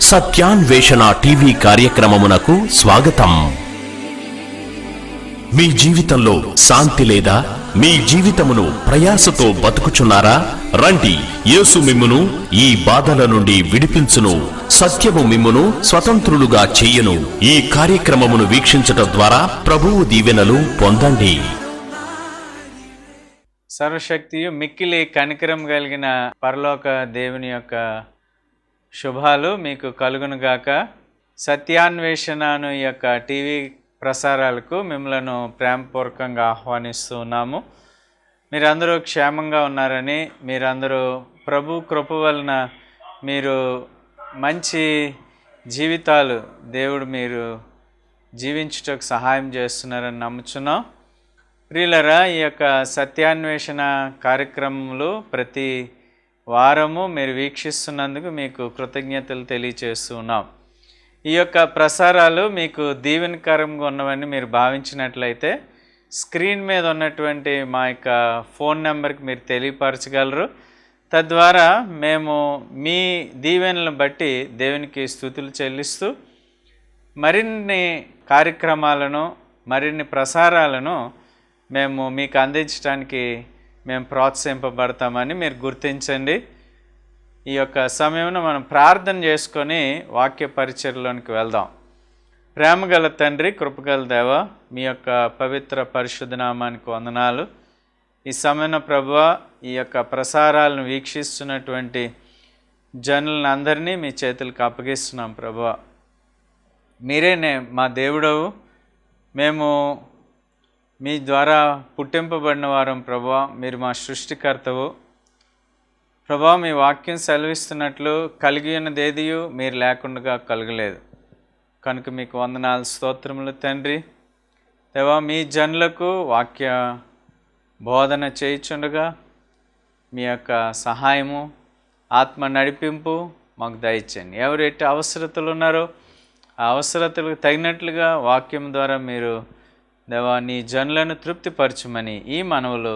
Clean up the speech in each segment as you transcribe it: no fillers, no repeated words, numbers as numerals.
సత్యాన్వేషణ టీవీ కార్యక్రమమునకు స్వాగతం. మీ జీవితంలో శాంతి లేదా? మీ జీవితమును ప్రయాసతో బతుకుచున్నారా? రండి, యేసు మిమ్మును ఈ బాధల నుండి విడిపించును, సత్యము మిమ్మును స్వతంత్రులుగా చెయ్యును. ఈ కార్యక్రమమును వీక్షించటం ద్వారా ప్రభువు దీవెనలు పొందండి. సర్వశక్తియు మిక్కిలి కనికరం కలిగిన పరలోక దేవుని యొక్క శుభాలు మీకు కలుగునుగాక. సత్యాన్వేషణను యొక్క టీవీ ప్రసారాలకు మిమ్మలను ప్రేమపూర్వకంగా ఆహ్వానిస్తూ ఉన్నాము. మీరందరూ క్షేమంగా ఉన్నారని, మీరందరూ ప్రభు కృప వలన మీరు మంచి జీవితాలు దేవుడు మీరు జీవించుటకు సహాయం చేస్తున్నారని నమ్ముచున్నాం. ప్రియులరా, ఈ యొక్క సత్యాన్వేషణ కార్యక్రమములు ప్రతి వారము మీరు వీక్షిస్తున్నందుకు మీకు కృతజ్ఞతలు తెలియచేస్తూ ఉన్నాం. ఈ యొక్క ప్రసారాలు మీకు దీవెనకరంగా ఉన్నవని మీరు భావించినట్లయితే స్క్రీన్ మీద ఉన్నటువంటి మా యొక్క ఫోన్ నెంబర్కి మీరు తెలియపరచగలరు. తద్వారా మేము మీ దీవెనలను బట్టి దేవునికి స్తుతులు చెల్లిస్తూ మరిన్ని కార్యక్రమాలను, మరిన్ని ప్రసారాలను మేము మీకు అందించడానికి మేము ప్రోత్సహింపబడతామని మీరు గుర్తించండి. ఈ యొక్క సమయంలో మనం ప్రార్థన చేసుకొని వాక్య పరిచర్యలోనికి వెళ్దాం. ప్రేమగల తండ్రి, కృపగల దేవ, మీ యొక్క పవిత్ర పరిశుద్ధ నామానికి వందనాలు. ఈ సమయంలో ప్రభువా, ఈ యొక్క ప్రసారాలను వీక్షిస్తున్నటువంటి జనులను అందరినీ మీ చేతులకు అప్పగిస్తున్నాం. ప్రభువా, మీరేనే మా దేవుడవు, మేము మీ ద్వారా పుట్టింపబడిన వారం. ప్రభువా, మీరు మా సృష్టికర్తవు. ప్రభువా, మీ వాక్యం సెలవిస్తున్నట్లు కలిగి ఉన్నదేదియు మీరు లేకుండా కలగలేదు. కనుక మీకు వందనాలు, స్తోత్రములు తండ్రి. దేవా, మీ జనులకు వాక్య బోధన చేయుచుండగా మీ యొక్క సహాయము, ఆత్మ నడిపింపు మాకు దయచేయండి. ఎవరెట్టి అవసరతలు ఉన్నారో ఆ అవసరతలకు తగినట్లుగా వాక్యం ద్వారా మీరు దేవా నీ జనులను తృప్తిపరచుమని ఈ మనవులు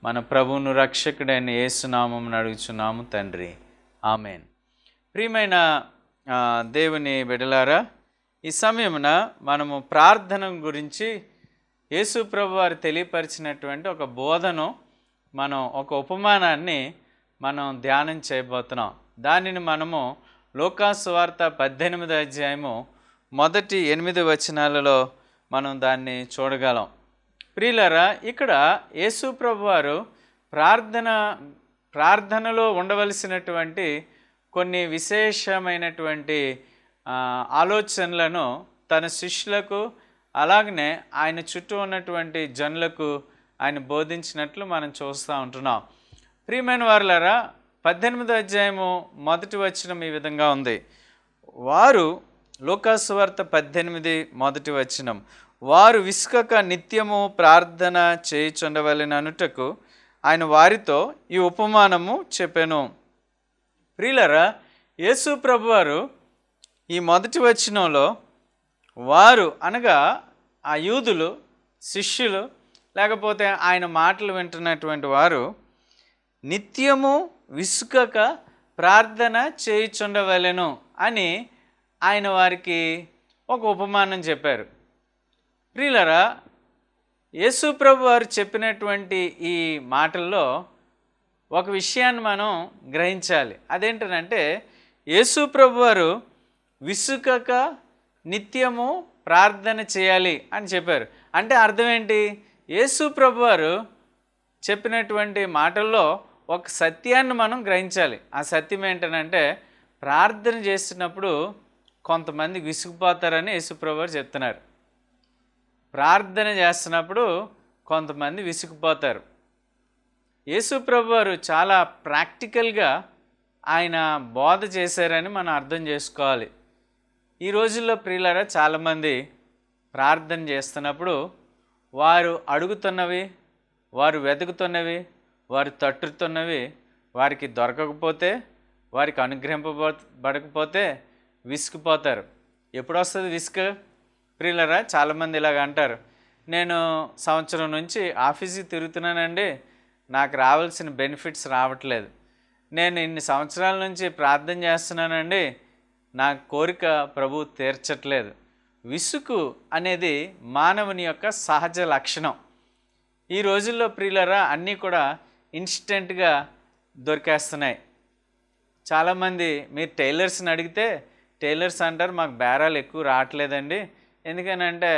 మన ప్రభువును రక్షకుడైన యేసునామమును అడుగుచున్నాము తండ్రి, ఆమెన్. ప్రియమైన దేవుని బిడ్డలారా, ఈ సమయమున మనము ప్రార్థన గురించి యేసు ప్రభు వారు తెలియపరిచినటువంటి ఒక బోధను, ఒక ఉపమానాన్ని మనం ధ్యానం చేయబోతున్నాం. దానిని మనము లూకాసు సువార్త 18వ అధ్యాయము మొదటి 8 వచనాలలో మనం దాన్ని చూడగలం. ప్రియులారా, ఇక్కడ యేసు ప్రభు వారు ప్రార్థనలో ఉండవలసినటువంటి కొన్ని విశేషమైనటువంటి ఆలోచనలను తన శిష్యులకు, అలాగనే ఆయన చుట్టూ ఉన్నటువంటి జనులకు ఆయన బోధించినట్లు మనం చూస్తూ ఉంటున్నాం. ప్రియమైన వారులారా, 18వ అధ్యాయము మొదటి వచనం ఈ విధంగా ఉంది. లూకాసు సువార్త 18 మొదటి వచనం, వారు విసుకక నిత్యము ప్రార్థన చేయుచుండవలెననుటకు ఆయన వారితో ఈ ఉపమానము చెప్పెను. ప్రియులారా, యేసు ప్రభువారు ఈ మొదటి వచనంలో వారు అనగా ఆ యూదులు, శిష్యులు, లేకపోతే ఆయన మాటలు వింటున్నటువంటి వారు నిత్యము విసుకక ప్రార్థన చేయుచుండవలెను అని ఆయన వారికి ఒక ఉపమానం చెప్పారు. ప్రియులారా, యేసు ప్రభు వారు చెప్పినటువంటి ఈ మాటల్లో ఒక విషయాన్ని మనం గ్రహించాలి. అదేంటంటే, యేసు ప్రభు వారు విసుకక నిత్యము ప్రార్థన చేయాలి అని చెప్పారు. అంటే అర్థం ఏంటి? యేసు ప్రభు వారు చెప్పినటువంటి మాటల్లో ఒక సత్యాన్ని మనం గ్రహించాలి. ఆ సత్యం ఏంటనంటే, ప్రార్థన చేస్తున్నప్పుడు కొంతమంది విసుగుపోతారని యేసు ప్రభు వారు చెప్తున్నారు. ప్రార్థన చేస్తున్నప్పుడు కొంతమంది విసుగుపోతారు. యేసు ప్రభు వారు చాలా ప్రాక్టికల్గా ఆయన బోధ చేశారని మనం అర్థం చేసుకోవాలి. ఈ రోజుల్లో ప్రియులారా, చాలామంది ప్రార్థన చేస్తున్నప్పుడు వారు అడుగుతున్నవి, వారు వెతుకుతున్నవి, వారు తట్టుతున్నవి వారికి దొరకకపోతే, వారికి అనుగ్రహింపబడకపోతే విసుకుపోతారు. ఎప్పుడు వస్తుంది విసుగు? ప్రియులారా, చాలామంది ఇలాగ అంటారు, నేను సంవత్సరం నుంచి ఆఫీస్కి తిరుగుతున్నానండి, నాకు రావాల్సిన బెనిఫిట్స్ రావట్లేదు. నేను ఇన్ని సంవత్సరాల నుంచి ప్రార్థన చేస్తున్నానండి, నా కోరిక ప్రభు తీర్చట్లేదు. విసుగు అనేది మానవుని యొక్క సహజ లక్షణం. ఈ రోజుల్లో ప్రియులరా అన్నీ కూడా ఇన్స్టెంట్గా దొరికేస్తున్నాయి. చాలామంది మీరు టైలర్స్ని అడిగితే టైలర్స్ అంటారు మాకు బేరాలు ఎక్కువ రావట్లేదండి. ఎందుకనంటే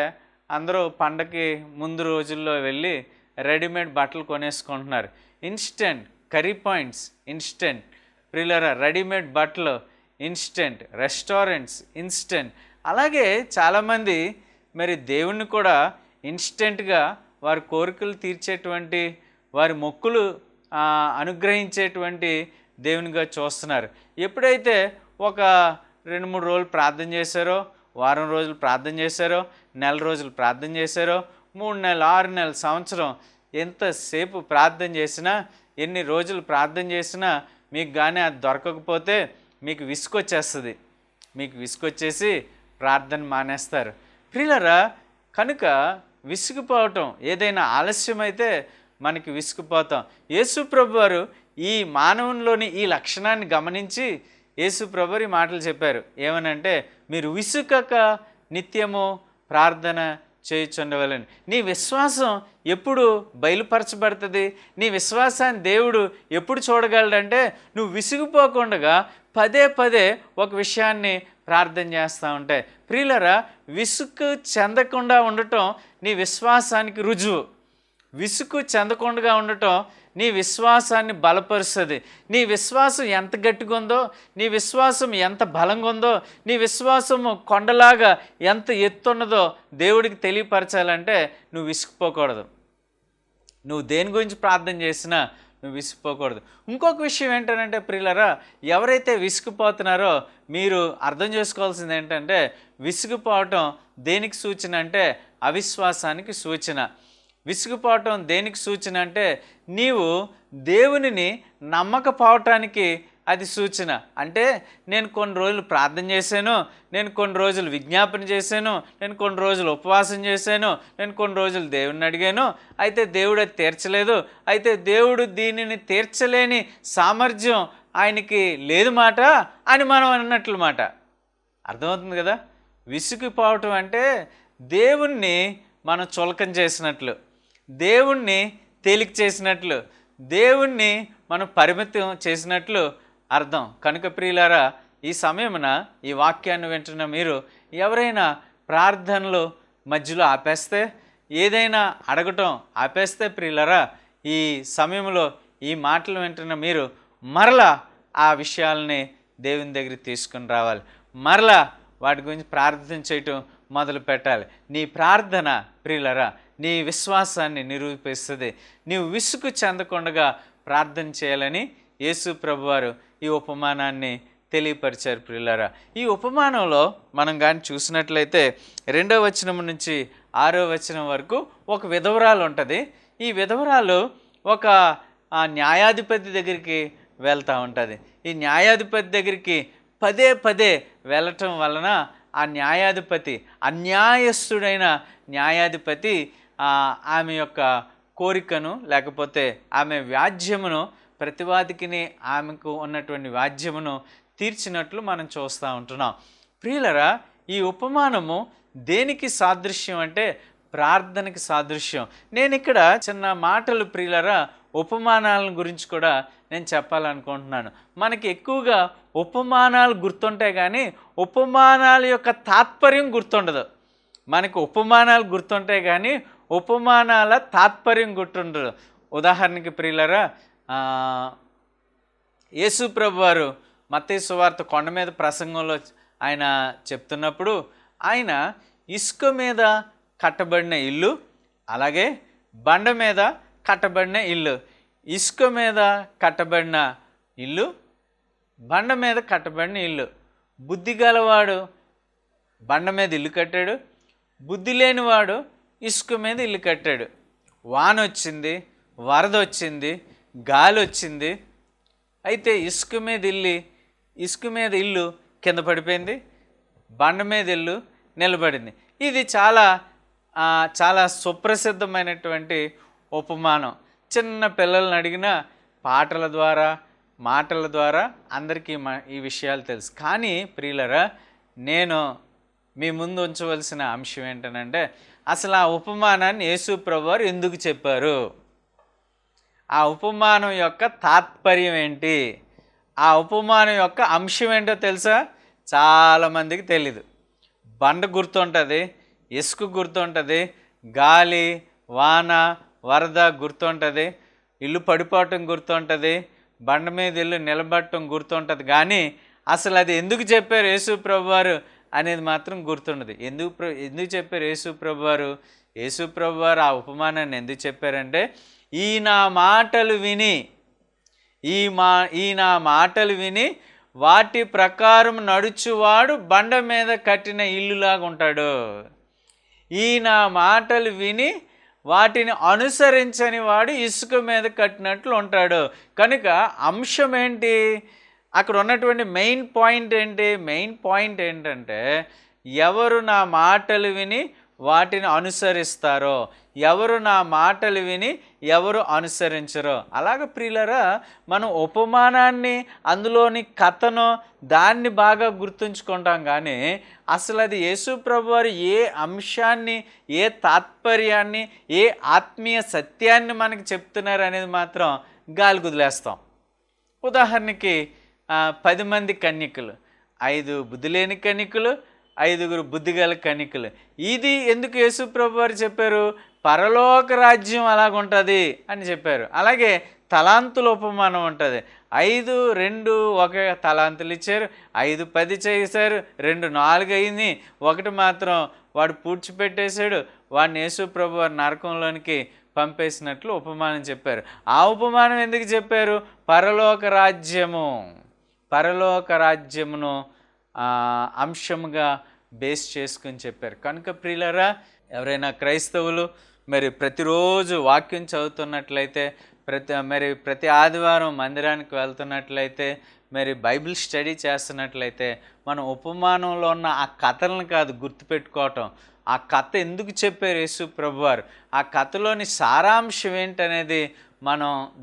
అందరూ పండగకి ముందు రోజుల్లో వెళ్ళి రెడీమేడ్ బట్టలు కొనేసుకుంటున్నారు. ఇన్స్టెంట్ కర్రీ పాయింట్స్ ఇన్స్టెంట్ ప్రియులరా, రెడీమేడ్ బట్టలు ఇన్స్టెంట్, రెస్టారెంట్స్ ఇన్స్టెంట్. అలాగే చాలామంది మరి దేవుణ్ణి కూడా ఇన్స్టెంట్గా వారి కోరికలు తీర్చేటువంటి, వారి మొక్కులు అనుగ్రహించేటువంటి దేవునిగా చూస్తున్నారు. ఎప్పుడైతే ఒక 2-3 రోజులు ప్రార్థన చేశారో, వారం రోజులు ప్రార్థన చేశారో, నెల రోజులు ప్రార్థన చేశారో, 3 నెలలు, 6 నెలలు, సంవత్సరం ఎంతసేపు ప్రార్థన చేసినా, ఎన్ని రోజులు ప్రార్థన చేసినా మీకు కానీ అది దొరకకపోతే మీకు విసుగొచ్చేస్తుంది. మీకు విసుగొచ్చేసి ప్రార్థన మానేస్తారు. ప్రియులరా, కనుక విసుగుపోవటం, ఏదైనా ఆలస్యమైతే మనకి విసుగుపోతాం. యేసు ప్రభువారు ఈ మానవునిలోని ఈ లక్షణాన్ని గమనించి యేసు ప్రభువారు ఈ మాటలు చెప్పారు. ఏమనంటే, మీరు విసుగక నిత్యము ప్రార్థన చేయుచుండవలెను. నీ విశ్వాసం ఎప్పుడు బయలుపరచబడుతుంది? నీ విశ్వాసాన్ని దేవుడు ఎప్పుడు చూడగలడంటే, నువ్వు విసుగుపోకుండా పదే పదే ఒక విషయాన్ని ప్రార్థన చేస్తూ ఉంటాయి. ప్రియులరా, విసుగు చెందకుండా ఉండటం నీ విశ్వాసానికి రుజువు. విసుగు చెందకుండా ఉండటం నీ విశ్వాసాన్ని బలపరుస్తుంది. నీ విశ్వాసం ఎంత గట్టిగా ఉందో, నీ విశ్వాసం ఎంత బలంగా ఉందో, నీ విశ్వాసము కొండలాగా ఎంత ఎత్తున్నదో దేవుడికి తెలియపరచాలంటే నువ్వు విసుగుపోకూడదు. నువ్వు దేని గురించి ప్రార్థన చేసినా నువ్వు విసిగిపోకూడదు. ఇంకొక విషయం ఏంటంటే ప్రియులరా, ఎవరైతే విసిగిపోతున్నారో మీరు అర్థం చేసుకోవాల్సింది ఏంటంటే, విసిగిపోవటం దేనికి సూచన అంటే అవిశ్వాసానికి సూచన. విసిగిపోవటం దేనికి సూచన అంటే నీవు దేవునిని నమ్మకపోవటానికి అది సూచన. అంటే నేను కొన్ని రోజులు ప్రార్థన చేశాను, నేను కొన్ని రోజులు విజ్ఞాపన చేశాను, నేను కొన్ని రోజులు ఉపవాసం చేశాను, నేను కొన్ని రోజులు దేవుణ్ణి అడిగాను, అయితే దేవుడు అది తీర్చలేదు, అయితే దేవుడు దీనిని తీర్చలేని సామర్థ్యం ఆయనకి లేదు మాట అని మనం అన్నట్లు మాట. అర్థమవుతుంది కదా? విసిగిపోవటం అంటే దేవుణ్ణి మనం చులకన చేసినట్లు, దేవుణ్ణి తేలిక చేసినట్లు, దేవుణ్ణి మనం పరిమితం చేసినట్లు అర్థం. కనుక ప్రియులారా, ఈ సమయమున ఈ వాక్యాన్ని వింటున్న మీరు ఎవరైనా ప్రార్థనలు మధ్యలో ఆపేస్తే, ఏదైనా అడగటం ఆపేస్తే ప్రియులారా, ఈ సమయంలో ఈ మాటలు వింటున్న మీరు మరలా ఆ విషయాలని దేవుని దగ్గరికి తీసుకుని రావాలి. మరలా వాటి గురించి ప్రార్థన చేయటం మొదలు పెట్టాలి. నీ ప్రార్థన ప్రియులారా నీ విశ్వాసాన్ని నిరూపిస్తుంది. నీవు విసుగు చెందకుండా ప్రార్థన చేయాలని యేసు ప్రభువారు ఈ ఉపమానాన్ని తెలియపరిచారు. ప్రియులారా, ఈ ఉపమానంలో మనం కానీ చూసినట్లయితే 2వ వచనం నుంచి 6వ వచనం వరకు ఒక విధవరాలు ఉంటుంది. ఈ విధవరాలు ఒక న్యాయాధిపతి దగ్గరికి వెళ్తూ ఉంటుంది. ఈ న్యాయాధిపతి దగ్గరికి పదే పదే వెళ్ళటం వలన ఆ న్యాయాధిపతి, అన్యాయస్తుడైన న్యాయాధిపతి ఆమె యొక్క కోరికను లేకపోతే ఆమె వ్యాజ్యమును, ప్రతివాదికిని ఆమెకు ఉన్నటువంటి వ్యాజ్యమును తీర్చినట్లు మనం చూస్తూ ఉంటున్నాం. ప్రియులరా, ఈ ఉపమానము దేనికి సాదృశ్యం అంటే ప్రార్థనకి సాదృశ్యం. నేను ఇక్కడ చిన్న మాటలు ప్రియులరా ఉపమానాల గురించి కూడా నేను చెప్పాలనుకుంటున్నాను. మనకి ఎక్కువగా ఉపమానాలు గుర్తుంటాయి కానీ ఉపమానాల యొక్క తాత్పర్యం గుర్తుండదు. మనకు ఉపమానాలు గుర్తుంటాయి కానీ ఉపమానాల తాత్పర్యం గుర్తుండదు. ఉదాహరణకి ప్రియులరా, యేసు ప్రభువారు మత్తయి సువార్త కొండ మీద ప్రసంగంలో ఆయన చెప్తున్నప్పుడు ఆయన ఇసుక మీద కట్టబడిన ఇల్లు, అలాగే బండ మీద కట్టబడిన ఇల్లు, ఇసుక మీద కట్టబడిన ఇల్లు, బండ మీద కట్టబడిన ఇల్లు. బుద్ధి గలవాడు బండ మీద ఇల్లు కట్టాడు, బుద్ధి లేనివాడు ఇసుక మీద ఇల్లు కట్టాడు. వాన వచ్చింది, వరద వచ్చింది, గాలి వచ్చింది, అయితే ఇసుక మీద ఇల్లు కింద పడిపోయింది, బండ మీద ఇల్లు నిలబడింది. ఇది చాలా చాలా సుప్రసిద్ధమైనటువంటి ఉపమానం. చిన్న పిల్లల్ని అడిగిన పాటల ద్వారా మాటల ద్వారా అందరికీ ఈ విషయాలు తెలుసు. కానీ ప్రియులరా, నేను మీ ముందు ఉంచవలసిన అంశం ఏంటనంటే, అసలు ఆ ఉపమానాన్ని యేసు ప్రభువారు ఎందుకు చెప్పారు, ఆ ఉపమానం యొక్క తాత్పర్యం ఏంటి, ఆ ఉపమానం యొక్క అంశం ఏంటో తెలుసా? చాలామందికి తెలీదు. బండ గుర్తుంటుంది, ఇసుక గుర్తుంటుంది, గాలి వాన వరద గుర్తుంటుంది, ఇల్లు పడిపోవటం గుర్తుంటుంది, బండ మీద ఇల్లు నిలబడటం గుర్తుంటుంది. కానీ అసలు అది ఎందుకు చెప్పారు యేసు ప్రభువారు అనేది మాత్రం గుర్తుండదు. ఎందుకు చెప్పారు యేసు ప్రభువారు? యేసు ప్రభువారు ఆ ఉపమానాన్ని ఎందుకు చెప్పారంటే, ఈ నా మాటలు విని వాటి ప్రకారం నడుచువాడు బండ మీద కట్టిన ఇల్లులాగా ఉంటాడు. ఈ నా మాటలు విని వాటిని అనుసరించని వాడు ఇసుక మీద కట్టినట్లు ఉంటాడు. కనుక అంశం ఏంటి? అక్కడ ఉన్నటువంటి మెయిన్ పాయింట్ ఏంటంటే, ఎవరు నా మాటలు విని వాటిని అనుసరిస్తారో, ఎవరు నా మాటలు విని ఎవరు అనుసరించరో. అలాగ ప్రియులరా, మనం ఉపమానాన్ని, అందులోని కథను, దాన్ని బాగా గుర్తుంచుకుంటాం. కానీ అసలు అది యేసు ప్రభువారు ఏ అంశాన్ని, ఏ తాత్పర్యాన్ని, ఏ ఆత్మీయ సత్యాన్ని మనకి చెప్తున్నారు అనేది మాత్రం గాలి కుదిలేస్తాం. ఉదాహరణకి 10 మంది కన్యకులు, 5 బుద్ధిలేని కన్యకులు, 5 బుద్ధిగల కన్యకులు. ఇది ఎందుకు యేసు ప్రభువారు చెప్పారు? పరలోక రాజ్యం అలాగుంటుంది అని చెప్పారు. అలాగే తలాంతుల ఉపమానం ఉంటుంది. 5, 2, 1 తలాంతులు ఇచ్చారు, 5 10 చేశారు, 2 4 అయింది, 1 మాత్రం వాడు పూడ్చిపెట్టేశాడు. వాడిని యేసు ప్రభువారు నరకంలోనికి పంపేసినట్లు ఉపమానం చెప్పారు. ఆ ఉపమానం ఎందుకు చెప్పారు? పరలోక రాజ్యమును అంశంగా బేస్ చేసుకుని చెప్పారు. కనుక ప్రియులరా, ఎవరైనా క్రైస్తవులు మరి ప్రతిరోజు వాక్యం చదువుతున్నట్లయితే, ప్రతి ఆదివారం మందిరానికి వెళ్తున్నట్లయితే, మరి బైబిల్ స్టడీ చేస్తున్నట్లయితే, మనం ఉపమానంలో ఉన్న ఆ కథలను కాదు గుర్తుపెట్టుకోవటం, ఆ కథ ఎందుకు చెప్పారు యేసు ప్రభువారు, ఆ కథలోని సారాంశం ఏంటనేది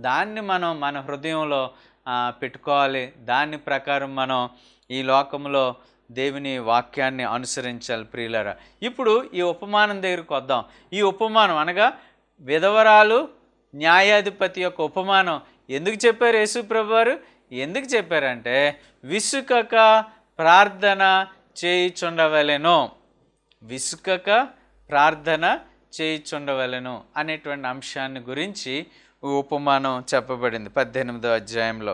దాన్ని మనం మన హృదయంలో పెట్టుకోవాలి. దాని ప్రకారం మనం ఈ లోకంలో దేవుని వాక్యాన్ని అనుసరించాలి ప్రియులారా. ఇప్పుడు ఈ ఉపమానం దగ్గరికి వద్దాం. ఈ ఉపమానం అనగా విధవరాలు న్యాయాధిపతి యొక్క ఉపమానం ఎందుకు చెప్పారు యేసు ప్రభువారు? ఎందుకు చెప్పారంటే, విసుకక ప్రార్థన చేయుచుండవలెను, అనేటువంటి అంశాన్ని గురించి ఉపమానం చెప్పబడింది 18వ అధ్యాయంలో.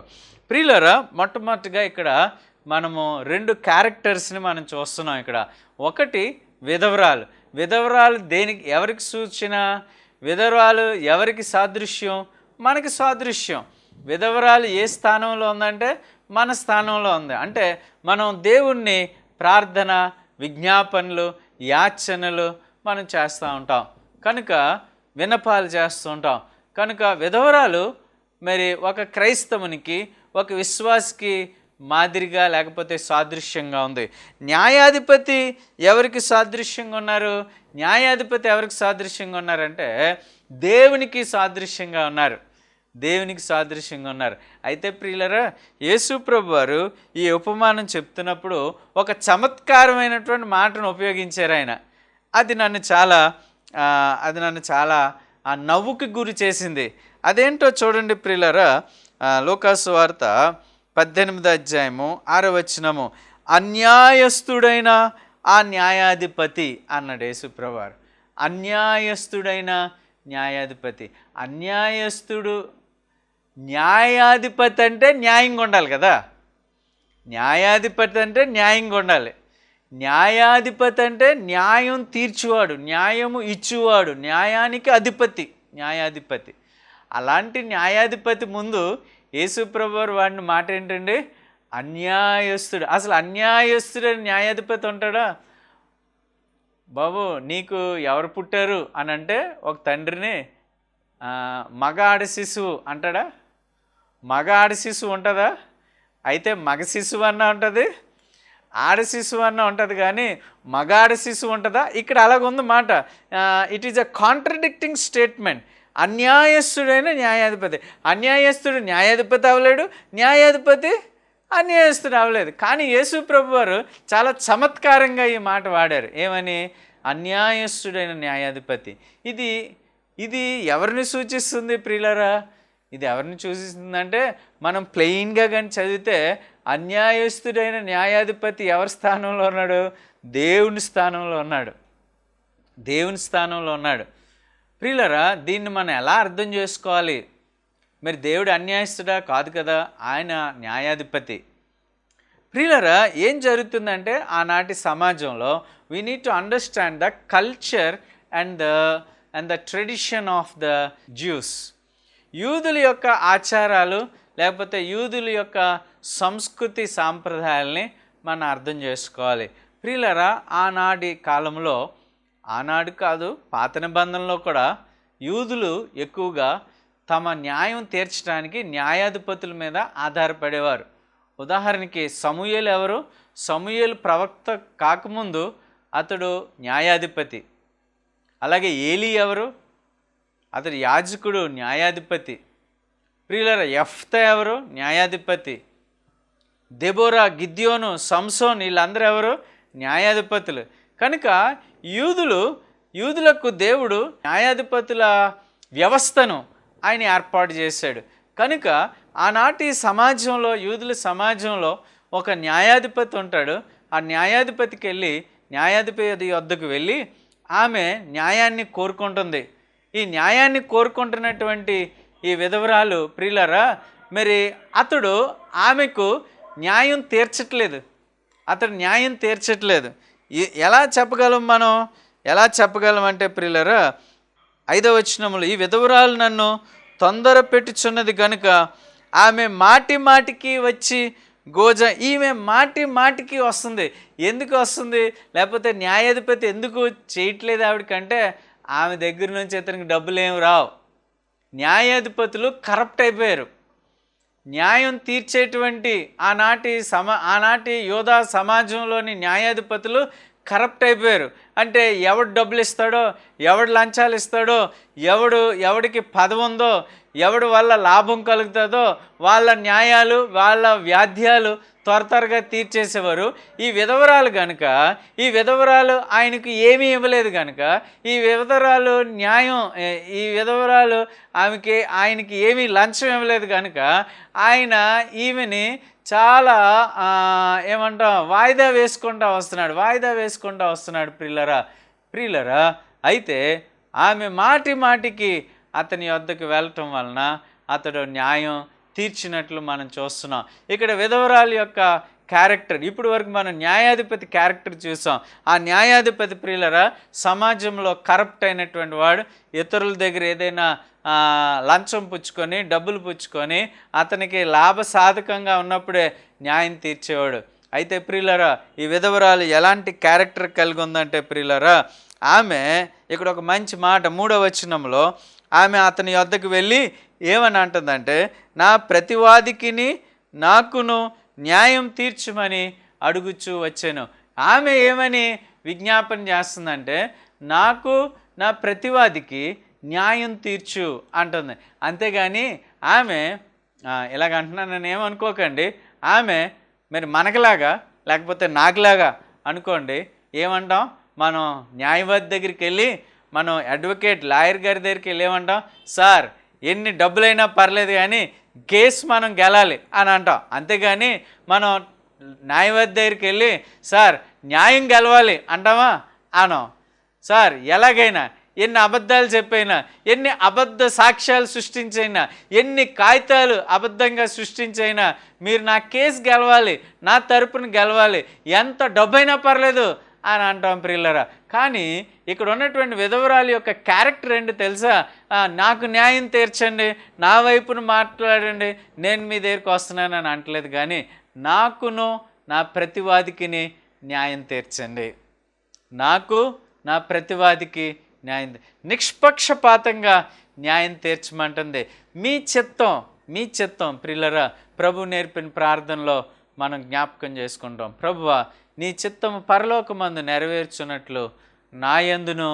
ప్రియులారా, మొట్టమొదటిగా ఇక్కడ మనము 2 క్యారెక్టర్స్ని మనం చూస్తున్నాం. ఇక్కడ ఒకటి విధవరాలు ఎవరికి సూచన? విధవరాలు ఎవరికి సాదృశ్యం? మనకి సాదృశ్యం. విధవరాలు ఏ స్థానంలో ఉందంటే మన స్థానంలో ఉంది. అంటే మనం దేవుణ్ణి ప్రార్థన, విజ్ఞాపనలు, యాచనలు మనం చేస్తూ ఉంటాం, కనుక విన్నపాలు చేస్తూ ఉంటాం. కనుక విధవరాలు మరి ఒక క్రైస్తవునికి, ఒక విశ్వాసికి మాదిరిగా లేకపోతే సాదృశ్యంగా ఉంది. న్యాయాధిపతి ఎవరికి సాదృశ్యంగా ఉన్నారు? న్యాయాధిపతి ఎవరికి సాదృశ్యంగా ఉన్నారంటే దేవునికి సాదృశ్యంగా ఉన్నారు. అయితే ప్రియులరా, యేసు ప్రభువారు ఈ ఉపమానం చెప్తున్నప్పుడు ఒక చమత్కారమైనటువంటి మాటను ఉపయోగించారు ఆయన. అది నన్ను చాలా నవ్వుకి గురి చేసింది. అదేంటో చూడండి ప్రియులరా, లూకాసు వార్త 18వ అధ్యాయము 6వ వచనము. అన్యాయస్తుడైన ఆ న్యాయాధిపతి అన్నాడు యేసు ప్రభువారు. అన్యాయస్తుడైన న్యాయాధిపతి. న్యాయాధిపతి అంటే న్యాయంగా ఉండాలి కదా. న్యాయాధిపతి అంటే న్యాయం తీర్చువాడు, న్యాయము ఇచ్చువాడు, న్యాయానికి అధిపతి న్యాయాధిపతి. అలాంటి న్యాయాధిపతి ముందు యేసు ప్రభువారు వాడిన మాట ఏంటండి? అన్యాయస్తుడు. అసలు అన్యాయస్తుడని న్యాయాధిపతి ఉంటాడా? బాబు, నీకు ఎవరు పుట్టారు అని అంటే ఒక తండ్రిని మగ ఆడ శిశువు అంటాడా? మగ ఆడ శిశువు ఉంటుందా? అయితే మగ శిశువు అన్న ఉంటుంది, ఆడ శిశువు అన్న ఉంటుంది, కానీ మగ ఆడ శిశువు ఉంటుందా? ఇక్కడ అలాగుంది మాట. It is a contradicting statement. అన్యాయస్తుడైన న్యాయాధిపతి. అన్యాయస్తుడు న్యాయాధిపతి అవ్వలేడు, న్యాయాధిపతి అన్యాయస్తుడు అవ్వలేదు. కానీ యేసు ప్రభు వారు చాలా చమత్కారంగా ఈ మాట వాడారు. ఏమని? అన్యాయస్తుడైన న్యాయాధిపతి. ఇది ఇది ఎవరిని సూచిస్తుంది ప్రియులరా? ఇది ఎవరిని సూచిస్తుందంటే, మనం ప్లెయిన్గా కానీ చదివితే అన్యాయస్తుడైన న్యాయాధిపతి ఎవరి స్థానంలో ఉన్నాడు? దేవుని స్థానంలో ఉన్నాడు. దేవుని స్థానంలో ఉన్నాడు. ప్రియులరా, దీన్ని మనం ఎలా అర్థం చేసుకోవాలి? మరి దేవుడు అన్యాయస్తుడా? కాదు కదా, ఆయన న్యాయాధిపతి. ప్రియులరా, ఏం జరుగుతుందంటే ఆనాటి సమాజంలో we need to understand the culture and the tradition of the juice. యూదుల యొక్క ఆచారాలు లేకపోతే యూదుల యొక్క సంస్కృతి సాంప్రదాయాల్ని మనం అర్థం చేసుకోవాలి. ప్రియులరా, ఆనాటి కాలంలో, ఆనాడు కాదు పాత నిబంధనలో కూడా యూదులు ఎక్కువగా తమ న్యాయం తీర్చడానికి న్యాయాధిపతుల మీద ఆధారపడేవారు. ఉదాహరణకి సమూయేలు ఎవరు? సమూయేలు ప్రవక్త కాకముందు అతడు న్యాయాధిపతి. అలాగే ఏలీ ఎవరు? అతడు యాజకుడు, న్యాయాధిపతి. ప్రియులరా, యెఫ్తా ఎవరు? న్యాయాధిపతి. దెబోరా, గిద్యోను, సంసోన్ వీళ్ళందరూ ఎవరు? న్యాయాధిపతులు. కనుక యూదులకు దేవుడు న్యాయాధిపతుల వ్యవస్థను ఆయన ఏర్పాటు చేశాడు. కనుక ఆనాటి సమాజంలో, యూదుల సమాజంలో ఒక న్యాయాధిపతి ఉంటాడు. ఆ న్యాయాధిపతి వద్దకు వెళ్ళి ఆమె న్యాయాన్ని కోరుకుంటుంది. ఈ న్యాయాన్ని కోరుకుంటున్నటువంటి ఈ విధవరాలు ప్రియులరా, మరి ఆమెకు న్యాయం తీర్చట్లేదు. అతడు న్యాయం తీర్చట్లేదు. ఎలా చెప్పగలం అంటే ప్రియులరా, 5వ వచనంలో, ఈ విధవరాలు నన్ను తొందర పెట్టుచున్నది కనుక ఆమె మాటి మాటికి వచ్చి ఈమె మాటికి వస్తుంది. ఎందుకు వస్తుంది? లేకపోతే న్యాయాధిపతి ఎందుకు చేయట్లేదు ఆవిడకంటే, ఆమె దగ్గర నుంచి ఇతనికి డబ్బులు ఏమి రావు. న్యాయాధిపతులు కరప్ట్ అయిపోయారు. న్యాయం తీర్చేటువంటి ఆనాటి యోధా సమాజంలోని న్యాయాధిపతులు కరప్ట్ అయిపోయారు. అంటే ఎవడు డబ్బులు ఇస్తాడో, ఎవడు లంచాలు ఇస్తాడో, ఎవడికి పదవి ఉందో, ఎవడి వల్ల లాభం కలుగుతుందో వాళ్ళ న్యాయాలు, వాళ్ళ వ్యాధ్యాలు త్వరగా తీర్చేసేవారు. ఈ విధవరాలు ఆయనకు ఏమీ ఇవ్వలేదు కనుక, ఈ విధవరాలు ఆయనకి ఏమీ లంచం ఇవ్వలేదు కనుక ఆయన ఈమెని చాలా వాయిదా వేసుకుంటూ వస్తున్నాడు ప్రియులరా. అయితే ఆమె మాటికి అతని వద్దకు వెళ్ళటం వలన అతడు న్యాయం తీర్చినట్లు మనం చూస్తున్నాం. ఇక్కడ విధవరాలు యొక్క క్యారెక్టర్, ఇప్పుడు వరకు మనం న్యాయాధిపతి క్యారెక్టర్ చూసాం. ఆ న్యాయాధిపతి ప్రియులరా సమాజంలో కరప్ట్ అయినటువంటి వాడు, ఇతరుల దగ్గర ఏదైనా లంచం పుచ్చుకొని, డబ్బులు పుచ్చుకొని అతనికి లాభసాధకంగా ఉన్నప్పుడే న్యాయం తీర్చేవాడు. అయితే ప్రియులరా, ఈ విధవరాలు ఎలాంటి క్యారెక్టర్ కలిగి ఉందంటే ప్రియులరా, ఆమె ఇక్కడ ఒక మంచి మాట 3వ వచనంలో ఆమె అతని వద్దకు వెళ్ళి ఏమని అంటుందంటే, నా ప్రతివాదికిని నాకును న్యాయం తీర్చుమని అడుగుచూ వచ్చాను. ఆమె ఏమని విజ్ఞాపన చేస్తుందంటే, నాకు నా ప్రతివాదికి న్యాయం తీర్చు అంటుంది. అంతేగాని ఆమె ఇలాగంటున్నానని ఏమనుకోకండి. ఆమె మరి మనకులాగా లేకపోతే నాకులాగా అనుకోండి, ఏమంటాం, మనం న్యాయవాది దగ్గరికి వెళ్ళి, మనం లాయర్ గారి దగ్గరికి వెళ్ళి ఏమంటాం, సార్ ఎన్ని డబ్బులైనా పర్లేదు కానీ కేసు మనం గెలాలి అని అంటాం. అంతేగాని మనం న్యాయవాది దగ్గరికి వెళ్ళి సార్ న్యాయం గెలవాలి అంటామా? అనం. సార్ ఎలాగైనా ఎన్ని అబద్ధాలు చెప్పైనా, ఎన్ని అబద్ధ సాక్ష్యాలు సృష్టించైనా, ఎన్ని కాగితాలు అబద్ధంగా సృష్టించైనా మీరు నా కేసు గెలవాలి, నా తరపున గెలవాలి, ఎంత డబ్బైనా పర్లేదు అని అంటాం ప్రియులరా. కానీ ఇక్కడ ఉన్నటువంటి విధవరాలి యొక్క క్యారెక్టర్ ఏంటి తెలుసా? నాకు న్యాయం తీర్చండి, నా వైపును మాట్లాడండి, నేను మీ దగ్గరికి వస్తున్నాను అని అంటలేదు. కానీ నాకును నా ప్రతివాదికిని న్యాయం తీర్చండి, నాకు నా ప్రతివాదికి న్యాయం, నిష్పక్షపాతంగా న్యాయం తీర్చమంటుంది. మీ చిత్తం ప్రియులరా, ప్రభు నేర్పిన ప్రార్థనలో మనం జ్ఞాపకం చేసుకుంటాం. ప్రభువా, నీ చిత్తము పరలోకమందు నెరవేర్చున్నట్లు నా యందును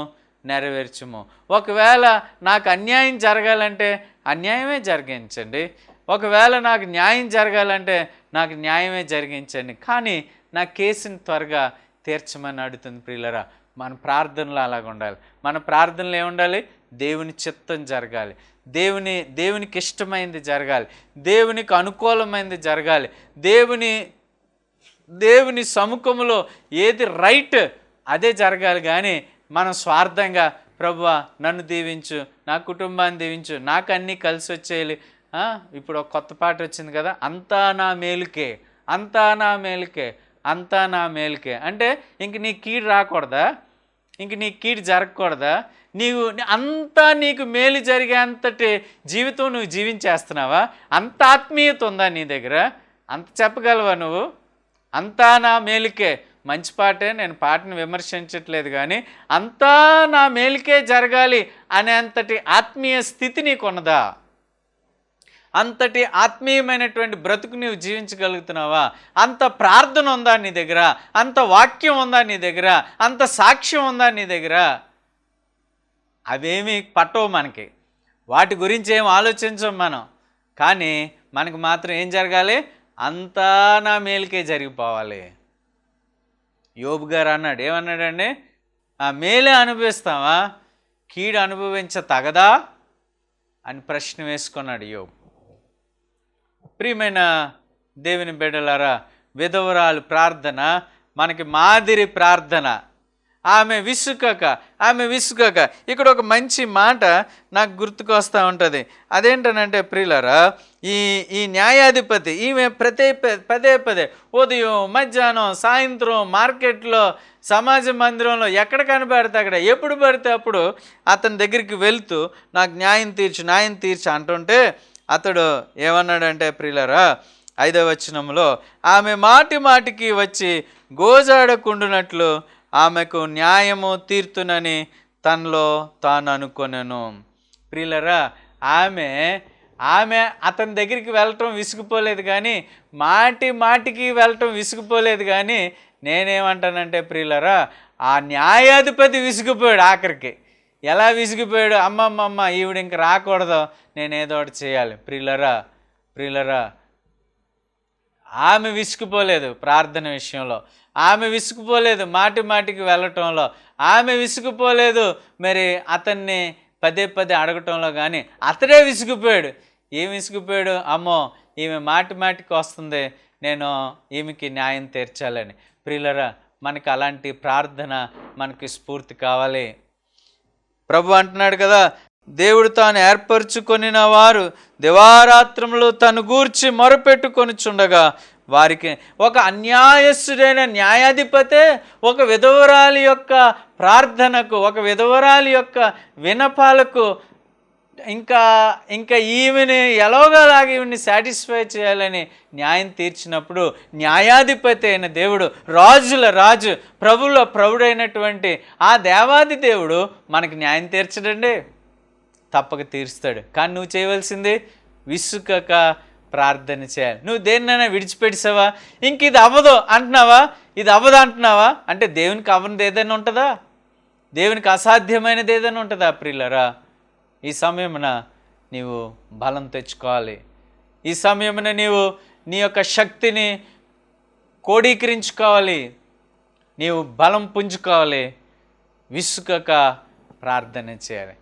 నెరవేర్చుము. ఒకవేళ నాకు అన్యాయం జరగాలంటే అన్యాయమే జరిగించండి, ఒకవేళ నాకు న్యాయం జరగాలంటే నాకు న్యాయమే జరిగించండి, కానీ నా కేసుని త్వరగా తీర్చమని అడుగుతుంది ప్రియులరా. మన ప్రార్థనలు అలాగ ఉండాలి. మన ప్రార్థనలు ఏముండాలి? దేవుని చిత్తం జరగాలి, దేవునికి ఇష్టమైంది జరగాలి, దేవునికి అనుకూలమైనది జరగాలి, దేవుని సముఖంలో ఏది రైట్ అదే జరగాలి. కానీ మనం స్వార్థంగా ప్రభువా నన్ను దీవించు, నా కుటుంబాన్ని దీవించు, నాకు అన్నీ కలిసి వచ్చేయాలి. ఇప్పుడు ఒక కొత్త పాట వచ్చింది కదా, అంతా నా మేలుకే, అంతా నా మేలుకే, అంతా నా మేలుకే. అంటే ఇంక నీ కీడు రాకూడదా? ఇంక నీ కీడు జరగకూడదా? అంతా నీకు మేలు జరిగేంతటి జీవితం నువ్వు జీవించేస్తున్నావా? అంత ఆత్మీయత ఉందా నీ దగ్గర? అంత చెప్పగలవా నువ్వు? అంతా నా మేలుకే, మంచి పాటే, నేను పాటను విమర్శించట్లేదు, కానీ అంతా నా మేలుకే జరగాలి అనేంతటి ఆత్మీయ స్థితి నీకున్నదా? అంతటి ఆత్మీయమైనటువంటి బ్రతుకు నీవు జీవించగలుగుతున్నావా? అంత ప్రార్థన ఉందా నీ దగ్గర? అంత వాక్యం ఉందా నీ దగ్గర? అంత సాక్ష్యం ఉందా నీ దగ్గర? అవేమీ పట్టవు మనకి, వాటి గురించి ఏం ఆలోచించం మనం. కానీ మనకు మాత్రం ఏం జరగాలి? అంతా నా మేలుకే జరిగిపోవాలి. యోబు గారు అన్నాడు, ఏమన్నాడండి? ఆ మేలే అనుభవిస్తావా, కీడు అనుభవించతగదా అని ప్రశ్న వేసుకున్నాడు యోబు. ప్రియమైన దేవుని బిడ్డలారా, విధవరాలు ప్రార్థన మనకి మాదిరి ప్రార్థన. ఆమె విసుకక ఇక్కడ ఒక మంచి మాట నాకు గుర్తుకు వస్తూ ఉంటుంది. అదేంటనంటే ప్రియులారా, ఈ న్యాయాధిపతి ఈమె పదే ఉదయం, మధ్యాహ్నం, సాయంత్రం, మార్కెట్లో, సమాజ మందిరంలో ఎక్కడ కనబడితే అక్కడ, ఎప్పుడు పడితే అప్పుడు అతని దగ్గరికి వెళ్తూ నాకు న్యాయం తీర్చు అంటుంటే అతడు ఏమన్నాడంటే ప్రియులారా, 5వ వచనంలో, ఆమె మాటికి వచ్చి గోజాడకుండునట్లు ఆమెకు న్యాయము తీర్తునని తనలో తాను అనుకొనెను. ప్రియులారా, ఆమె అతని దగ్గరికి వెళ్ళటం విసుగుపోలేదు, కానీ మాటికి వెళ్ళటం విసుగుపోలేదు. కానీ నేనేమంటానంటే ప్రియులారా, ఆ న్యాయాధిపతి విసుగుపోయాడు. ఆఖరికి ఎలా విసిగిపోయాడు? అమ్మమ్మమ్మ ఈవిడ ఇంక రాకూడదు, నేనేదో ఒకటి చేయాలి. ప్రియులరా, ఆమె విసుగుపోలేదు ప్రార్థన విషయంలో, ఆమె విసుగుపోలేదు మాటికి వెళ్ళటంలో, ఆమె విసుగుపోలేదు మరి అతన్ని పదే అడగటంలో, కానీ అతడే విసుగుపోయాడు. ఏం విసుగుపోయాడు? అమ్మో ఈమె మాటికి వస్తుంది, నేను ఈమెకి న్యాయం తీర్చాలని. ప్రియులరా, మనకి అలాంటి ప్రార్థన మనకి స్ఫూర్తి కావాలి. ప్రభు అంటున్నాడు కదా, దేవుడు తాను ఏర్పరచుకొనిన వారు దివారాత్రములు తను గూర్చి మొరపెట్టుకొనిచుండగా వారికి ఒక అన్యాయస్తుడైన న్యాయాధిపతే ఒక విధవరాలి యొక్క ప్రార్థనకు, ఒక విధవరాలి యొక్క విన్నపాలకు ఇంకా ఈమెని ఎలాగోలాగా ఈమెని సాటిస్ఫై చేయాలని న్యాయం తీర్చినప్పుడు, న్యాయాధిపతి అయిన దేవుడు, రాజుల రాజు, ప్రభుల ప్రభుడైనటువంటి ఆ దేవాది దేవుడు మనకి న్యాయం తీర్చడండి, తప్పక తీరుస్తాడు. కానీ నువ్వు చేయవలసింది విసుకక ప్రార్థన చేయాలి. నువ్వు దేన్నైనా విడిచిపెట్టావా, ఇంక ఇది అవ్వదు అంటున్నావా, అంటే దేవునికి అవ్వనిది ఏదైనా ఉంటుందా? దేవునికి అసాధ్యమైనది ఏదైనా ఉంటుందా? ప్రియులరా, ఈ సమయమున నీవు బలం తెచ్చుకోవాలి. ఈ సమయమున నీవు నీ యొక్క శక్తిని కోడీకరించుకోవాలి, నీవు బలం పుంజుకోవాలి. విసుకక ప్రార్థన చేయాలి,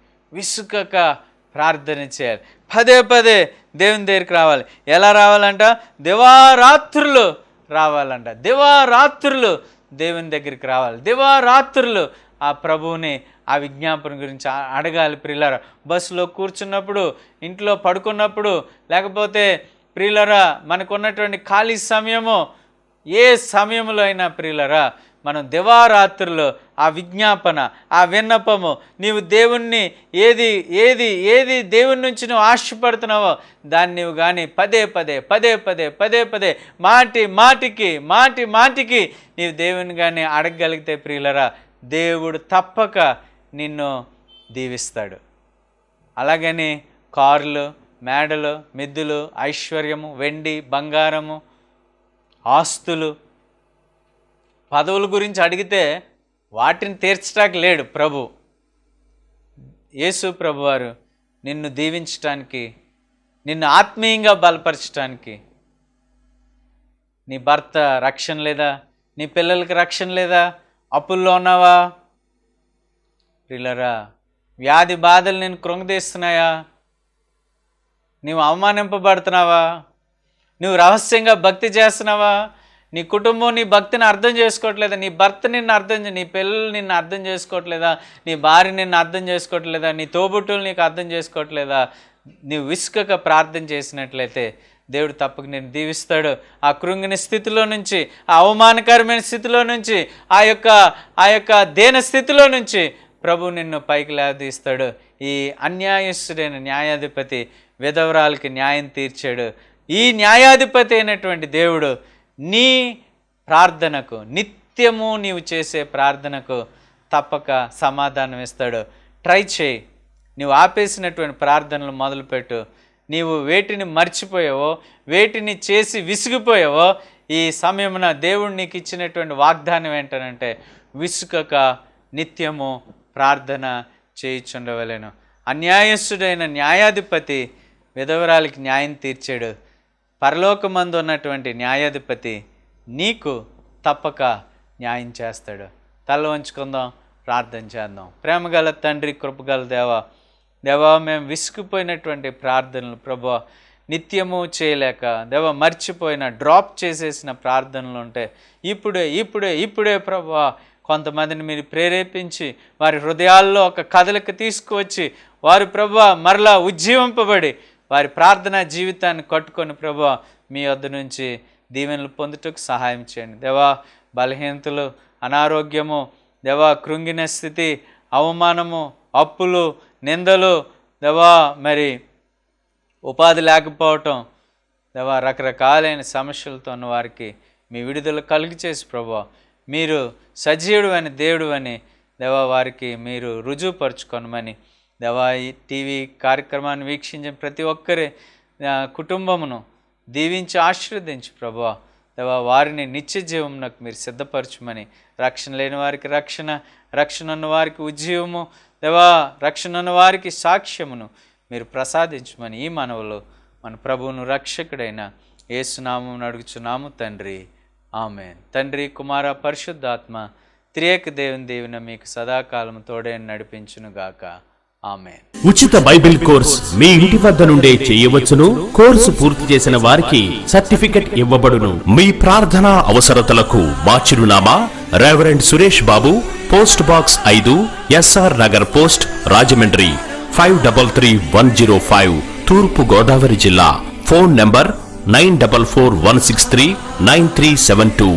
పదే దేవుని దగ్గరికి రావాలి. ఎలా రావాలంట? దివారాత్రులు రావాలంట. దివారాత్రులు దేవుని దగ్గరికి రావాలి. దివారాత్రులు ఆ ప్రభువుని ఆ విజ్ఞాపన గురించి అడగాలి. ప్రియులారా, బస్సులో కూర్చున్నప్పుడు, ఇంట్లో పడుకున్నప్పుడు, లేకపోతే ప్రియులారా మనకున్నటువంటి ఖాళీ సమయము, ఏ సమయంలో అయినా ప్రియులారా మనం దివారాత్రులు ఆ విజ్ఞాపన, ఆ విన్నపము, నీవు దేవుణ్ణి ఏది దేవుని నుంచి నువ్వు ఆశపడుతున్నావో దాన్ని నువ్వు కానీ పదే మాటికి నీవు దేవుని కానీ అడగగలిగితే ప్రియులరా, దేవుడు తప్పక నిన్ను దీవిస్తాడు. అలాగని కార్లు, మేడలు, మిద్దులు, ఐశ్వర్యము, వెండి, బంగారము, ఆస్తులు, పదవుల గురించి అడిగితే వాటిని తీర్చడానికి లేడు ప్రభు. యేసు ప్రభువారు నిన్ను దీవించటానికి, నిన్ను ఆత్మీయంగా బలపరచటానికి, నీ భర్త రక్షణ లేదా, నీ పిల్లలకి రక్షణ లేదా, అప్పుల్లో ఉన్నావా ప్రియులారా, వ్యాధి బాధలు నేను కృంగదీస్తున్నాయా, నీవు అవమానింపబడుతున్నావా, నువ్వు రహస్యంగా భక్తి చేస్తున్నావా, నీ కుటుంబం నీ భక్తిని అర్థం చేసుకోవట్లేదా, నీ భర్త నిన్ను నీ పిల్లలు నిన్ను అర్థం చేసుకోవట్లేదా, నీ భార్య నిన్ను అర్థం చేసుకోవట్లేదా, నీ తోబుట్టులు నీకు అర్థం చేసుకోవట్లేదా, నీవు విసుకక ప్రార్థన చేసినట్లయితే దేవుడు తప్పక నేను దీవిస్తాడు. ఆ కృంగిన స్థితిలో నుంచి, ఆ అవమానకరమైన స్థితిలో నుంచి, ఆ యొక్క దేన స్థితిలో నుంచి ప్రభు నిన్ను పైకి లేదీస్తాడు. ఈ అన్యాయస్తుడైన న్యాయాధిపతి విధవరాలకి న్యాయం తీర్చాడు. ఈ న్యాయాధిపతి అయినటువంటి దేవుడు నీ ప్రార్థనకు, నిత్యము నీవు చేసే ప్రార్థనకు తప్పక సమాధానం ఇస్తాడు. ట్రై చేయి. నీవు ఆపేసినటువంటి ప్రార్థనలు మొదలుపెట్టు. నీవు వేటిని మర్చిపోయావో, వేటిని చేసి విసిగిపోయావో, ఈ సమయమున దేవుడు నీకు ఇచ్చినటువంటి వాగ్దానం ఏంటనంటే విసుకక నిత్యము ప్రార్థన చేయుచుండవలెను. అన్యాయస్తుడైన న్యాయాధిపతి విధవరాలికి న్యాయం తీర్చాడు. పరలోకమందు ఉన్నటువంటి న్యాయాధిపతి నీకు తప్పక న్యాయం చేస్తాడు. తల వంచుకుందాం, ప్రార్థన చేద్దాం. ప్రేమగల తండ్రి, కృపగల దేవా, మేము విసిగిపోయినటువంటి ప్రార్థనలు ప్రభువా నిత్యము చేయలేక దేవా మర్చిపోయిన, డ్రాప్ చేసేసిన ప్రార్థనలు ఉంటే ఇప్పుడే ప్రభువా కొంతమందిని మీరు ప్రేరేపించి వారి హృదయాల్లో ఒక కదలిక తీసుకువచ్చి వారు ప్రభువా మరలా ఉజ్జీవింపబడి వారి ప్రార్థనా జీవితాన్ని కట్టుకొని ప్రభువా మీ వద్ద నుంచి దీవెనలు పొందుటకు సహాయం చేయండి దేవా. బలహీనతలు, అనారోగ్యము దేవా, కృంగిన స్థితి, అవమానము, అప్పులు, నిందలు దేవా, మరి ఉపాధి లేకపోవటం దేవా, రకరకాలైన సమస్యలతో ఉన్న వారికి మీ విడుదల కలిగి చేసి ప్రభువా మీరు సజీవుడు అని, దేవుడు అని దేవా వారికి మీరు రుజువుపరుచుకొనమని దేవా, ఈ టీవీ కార్యక్రమాన్ని వీక్షించిన ప్రతి ఒక్కరి కుటుంబమును దీవించి ఆశీర్వదించి ప్రభువా దేవా వారిని నిత్య జీవమునకు మీరు సిద్ధపరచుమని, రక్షణ లేని వారికి రక్షణ ఉన్న వారికి ఉజ్జీవము దేవా, రక్షణ ఉన్న వారికి సాక్ష్యమును మీరు ప్రసాదించమని ఈ మనవులు మన ప్రభువును రక్షకుడైన యేసునామమున అడుగుచున్నాము తండ్రి, ఆమేన్. తండ్రి, కుమార, పరిశుద్ధాత్మ త్రియేక దేవుని దీవెన మీకు సదాకాలం తోడే నడిపించునుగాక. ఆమేన్. ఉచిత బైబిల్ కోర్స్ మీ ఇంటి వద్ద నుండే చేయవచ్చును. కోర్సు పూర్తి చేసిన వారికి సర్టిఫికెట్ ఇవ్వబడును. మీ ప్రార్థనా అవసరతలకు మా చిరునామా reverend Suresh Babu, post box 5, SR Nagar post, Rajahmundry 533105, తూర్పు గోదావరి జిల్లా. Phone number 9441639372.